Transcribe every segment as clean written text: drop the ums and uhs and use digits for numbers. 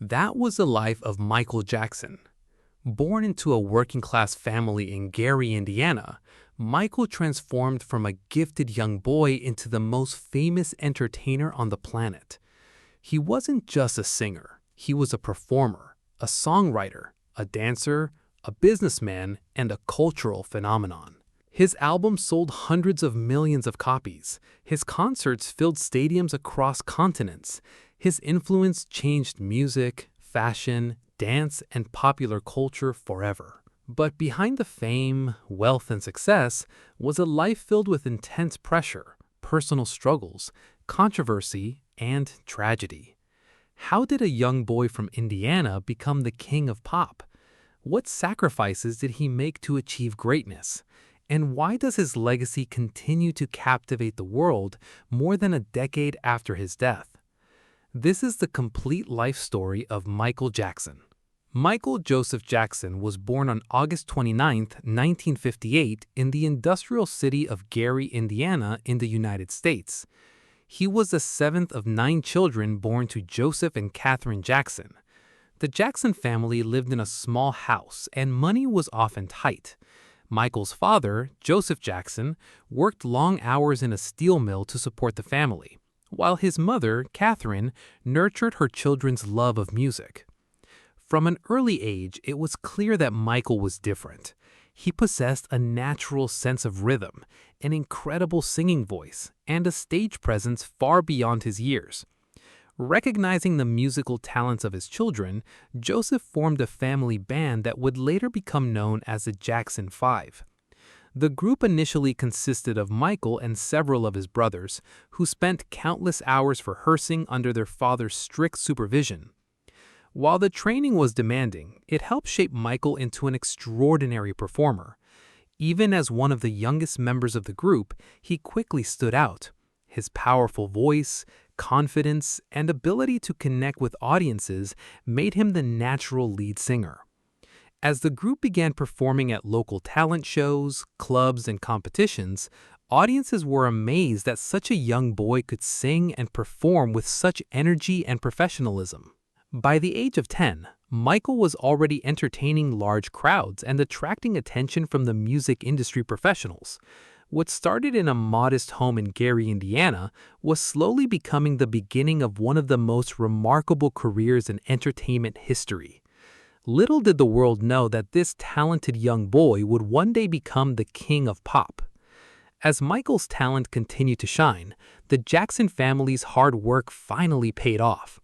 That was the life of Michael Jackson. Born into a working-class family in Gary, Indiana, Michael transformed from a gifted young boy into the most famous entertainer on the planet. He wasn't just a singer, he was a performer, a songwriter, a dancer, a businessman, and a cultural phenomenon. His albums sold hundreds of millions of copies. His concerts filled stadiums across continents. His influence changed music, fashion, dance, and popular culture forever. But behind the fame, wealth, and success was a life filled with intense pressure, personal struggles, controversy, and tragedy. How did a young boy from Indiana become the king of pop? What sacrifices did he make to achieve greatness? And why does his legacy continue to captivate the world more than a decade after his death? This is the complete life story of Michael Jackson. Michael Joseph Jackson was born on August 29, 1958, in the industrial city of Gary, Indiana, in the United States. He was the seventh of 9 children born to Joseph and Catherine Jackson. The Jackson family lived in a small house, and money was often tight. Michael's father, Joseph Jackson, worked long hours in a steel mill to support the family, while his mother, Catherine, nurtured her children's love of music. From an early age, it was clear that Michael was different. He possessed a natural sense of rhythm, an incredible singing voice, and a stage presence far beyond his years. Recognizing the musical talents of his children, Joseph formed a family band that would later become known as the Jackson 5. The group initially consisted of Michael and several of his brothers, who spent countless hours rehearsing under their father's strict supervision. While the training was demanding, it helped shape Michael into an extraordinary performer. Even as one of the youngest members of the group, he quickly stood out. His powerful voice, confidence, and ability to connect with audiences made him the natural lead singer. As the group began performing at local talent shows, clubs, and competitions, audiences were amazed that such a young boy could sing and perform with such energy and professionalism. By the age of 10, Michael was already entertaining large crowds and attracting attention from the music industry professionals. What started in a modest home in Gary, Indiana, was slowly becoming the beginning of one of the most remarkable careers in entertainment history. Little did the world know that this talented young boy would one day become the king of pop. As Michael's talent continued to shine, the Jackson family's hard work finally paid off.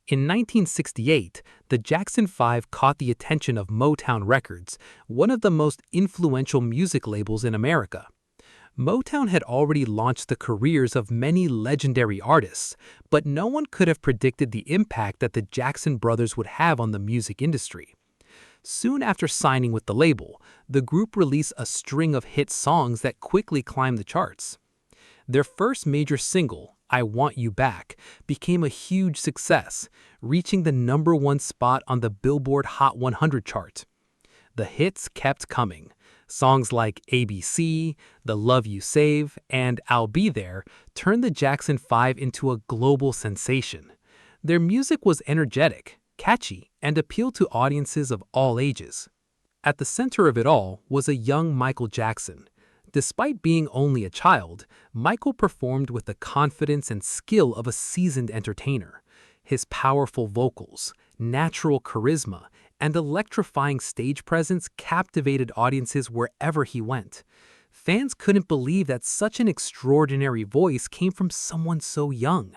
In 1968, the Jackson 5 caught the attention of Motown Records, one of the most influential music labels in America. Motown had already launched the careers of many legendary artists, but no one could have predicted the impact that the Jackson brothers would have on the music industry. Soon after signing with the label, the group released a string of hit songs that quickly climbed the charts. Their first major single, I Want You Back, became a huge success, reaching the #1 spot on the Billboard Hot 100 chart. The hits kept coming. Songs like ABC, The Love You Save, and I'll Be There turned the Jackson 5 into a global sensation. Their music was energetic, catchy, and appealed to audiences of all ages. At the center of it all was a young Michael Jackson. Despite being only a child, Michael performed with the confidence and skill of a seasoned entertainer. His powerful vocals, natural charisma, and electrifying stage presence captivated audiences wherever he went. Fans couldn't believe that such an extraordinary voice came from someone so young.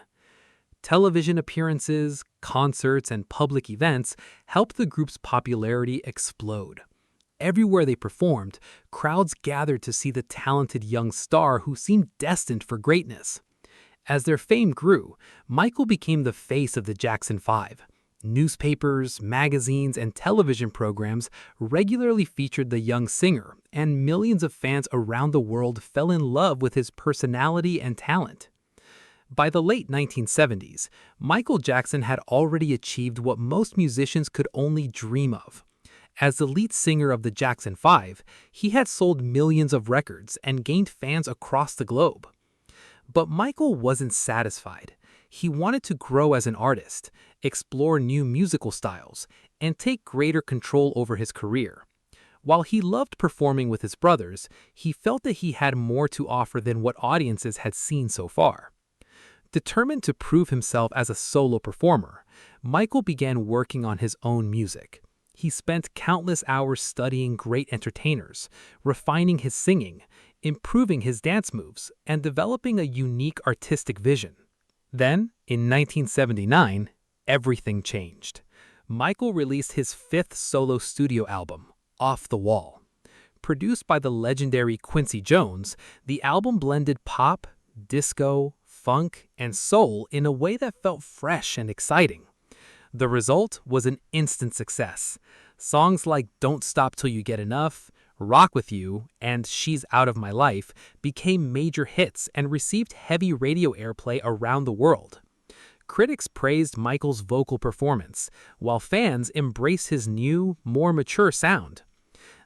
Television appearances, concerts, and public events helped the group's popularity explode. Everywhere they performed, crowds gathered to see the talented young star who seemed destined for greatness. As their fame grew, Michael became the face of the Jackson 5. Newspapers, magazines, and television programs regularly featured the young singer, and millions of fans around the world fell in love with his personality and talent. By the late 1970s, Michael Jackson had already achieved what most musicians could only dream of. As the lead singer of the Jackson 5, he had sold millions of records and gained fans across the globe. But Michael wasn't satisfied. He wanted to grow as an artist, explore new musical styles, and take greater control over his career. While he loved performing with his brothers, he felt that he had more to offer than what audiences had seen so far. Determined to prove himself as a solo performer, Michael began working on his own music. He spent countless hours studying great entertainers, refining his singing, improving his dance moves, and developing a unique artistic vision. Then, in 1979, everything changed. Michael released his fifth solo studio album, Off the Wall. Produced by the legendary Quincy Jones, the album blended pop, disco, funk, and soul in a way that felt fresh and exciting. The result was an instant success. Songs like Don't Stop Till You Get Enough, Rock With You, and She's Out of My Life became major hits and received heavy radio airplay around the world. Critics praised Michael's vocal performance, while fans embraced his new, more mature sound.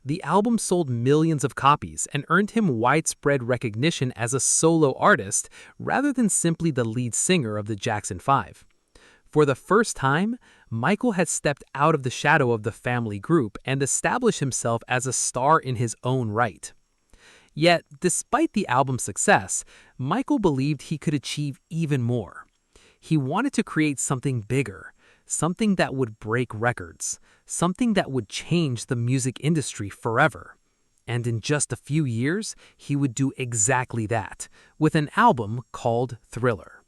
The album sold millions of copies and earned him widespread recognition as a solo artist rather than simply the lead singer of the Jackson 5. For the first time, Michael had stepped out of the shadow of the family group and established himself as a star in his own right. Yet, despite the album's success, Michael believed he could achieve even more. He wanted to create something bigger, something that would break records, something that would change the music industry forever. And in just a few years, he would do exactly that, with an album called Thriller.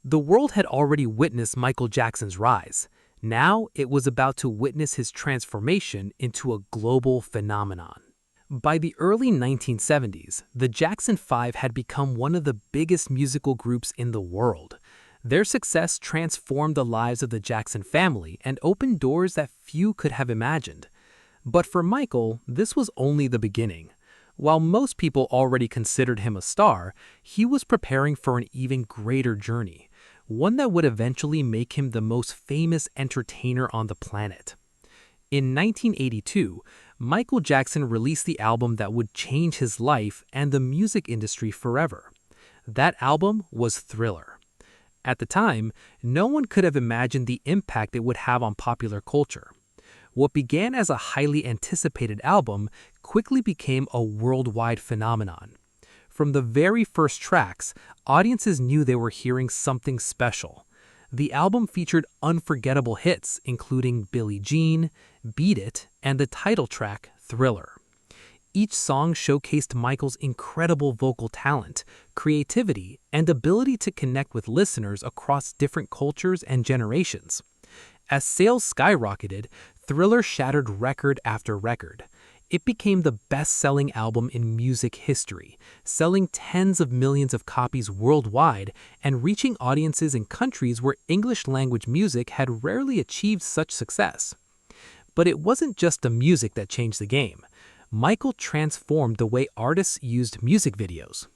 The world had already witnessed Michael Jackson's rise. Now it was about to witness his transformation into a global phenomenon. By the early 1970s, the Jackson 5 had become one of the biggest musical groups in the world. Their success transformed the lives of the Jackson family and opened doors that few could have imagined. But for Michael, this was only the beginning. While most people already considered him a star, he was preparing for an even greater journey, one that would eventually make him the most famous entertainer on the planet. In 1982, Michael Jackson released the album that would change his life and the music industry forever. That album was Thriller. At the time, no one could have imagined the impact it would have on popular culture. What began as a highly anticipated album quickly became a worldwide phenomenon. From the very first tracks, audiences knew they were hearing something special. The album featured unforgettable hits including Billie Jean, Beat It, and the title track, Thriller. Each song showcased Michael's incredible vocal talent, creativity, and ability to connect with listeners across different cultures and generations. As sales skyrocketed, Thriller shattered record after record. It became the best-selling album in music history, selling tens of millions of copies worldwide and reaching audiences in countries where English-language music had rarely achieved such success. But it wasn't just the music that changed the game. Michael transformed the way artists used music videos.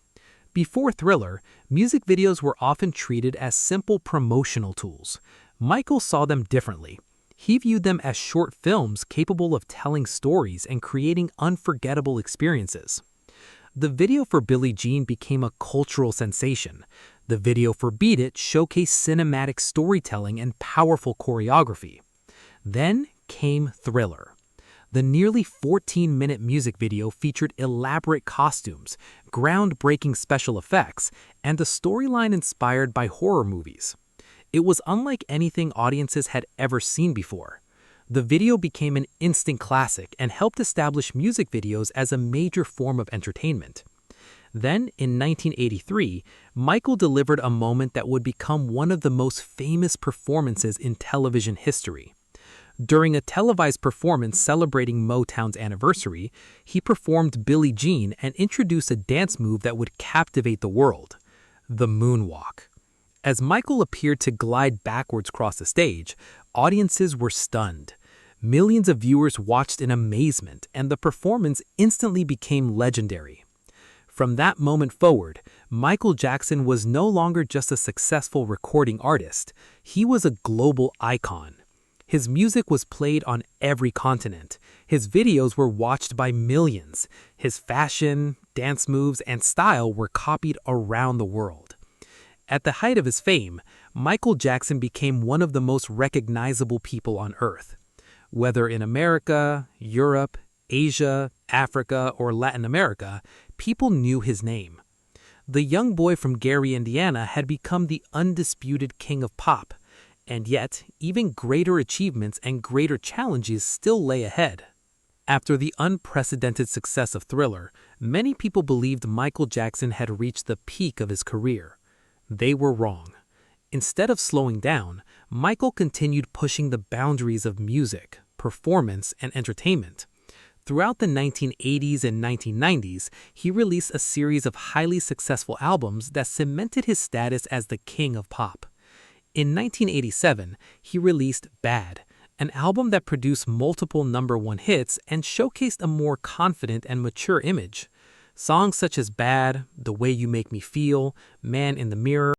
Before Thriller, music videos were often treated as simple promotional tools. Michael saw them differently. He viewed them as short films capable of telling stories and creating unforgettable experiences. The video for Billie Jean became a cultural sensation. The video for Beat It showcased cinematic storytelling and powerful choreography. Then came Thriller. The nearly 14-minute music video featured elaborate costumes, groundbreaking special effects, and a storyline inspired by horror movies. It was unlike anything audiences had ever seen before. The video became an instant classic and helped establish music videos as a major form of entertainment. Then, in 1983, Michael delivered a moment that would become one of the most famous performances in television history. During a televised performance celebrating Motown's anniversary, he performed Billie Jean and introduced a dance move that would captivate the world: the moonwalk. As Michael appeared to glide backwards across the stage, audiences were stunned. Millions of viewers watched in amazement, and the performance instantly became legendary. From that moment forward, Michael Jackson was no longer just a successful recording artist. He was a global icon. His music was played on every continent. His videos were watched by millions. His fashion, dance moves, and style were copied around the world. At the height of his fame, Michael Jackson became one of the most recognizable people on Earth. Whether in America, Europe, Asia, Africa, or Latin America, people knew his name. The young boy from Gary, Indiana had become the undisputed king of pop, and yet even greater achievements and greater challenges still lay ahead. After the unprecedented success of Thriller, many people believed Michael Jackson had reached the peak of his career. They were wrong. Instead of slowing down, Michael continued pushing the boundaries of music, performance, and entertainment. Throughout the 1980s and 1990s, he released a series of highly successful albums that cemented his status as the king of pop. In 1987, he released Bad, an album that produced multiple #1 hits and showcased a more confident and mature image. Songs such as Bad, The Way You Make Me Feel, Man in the Mirror,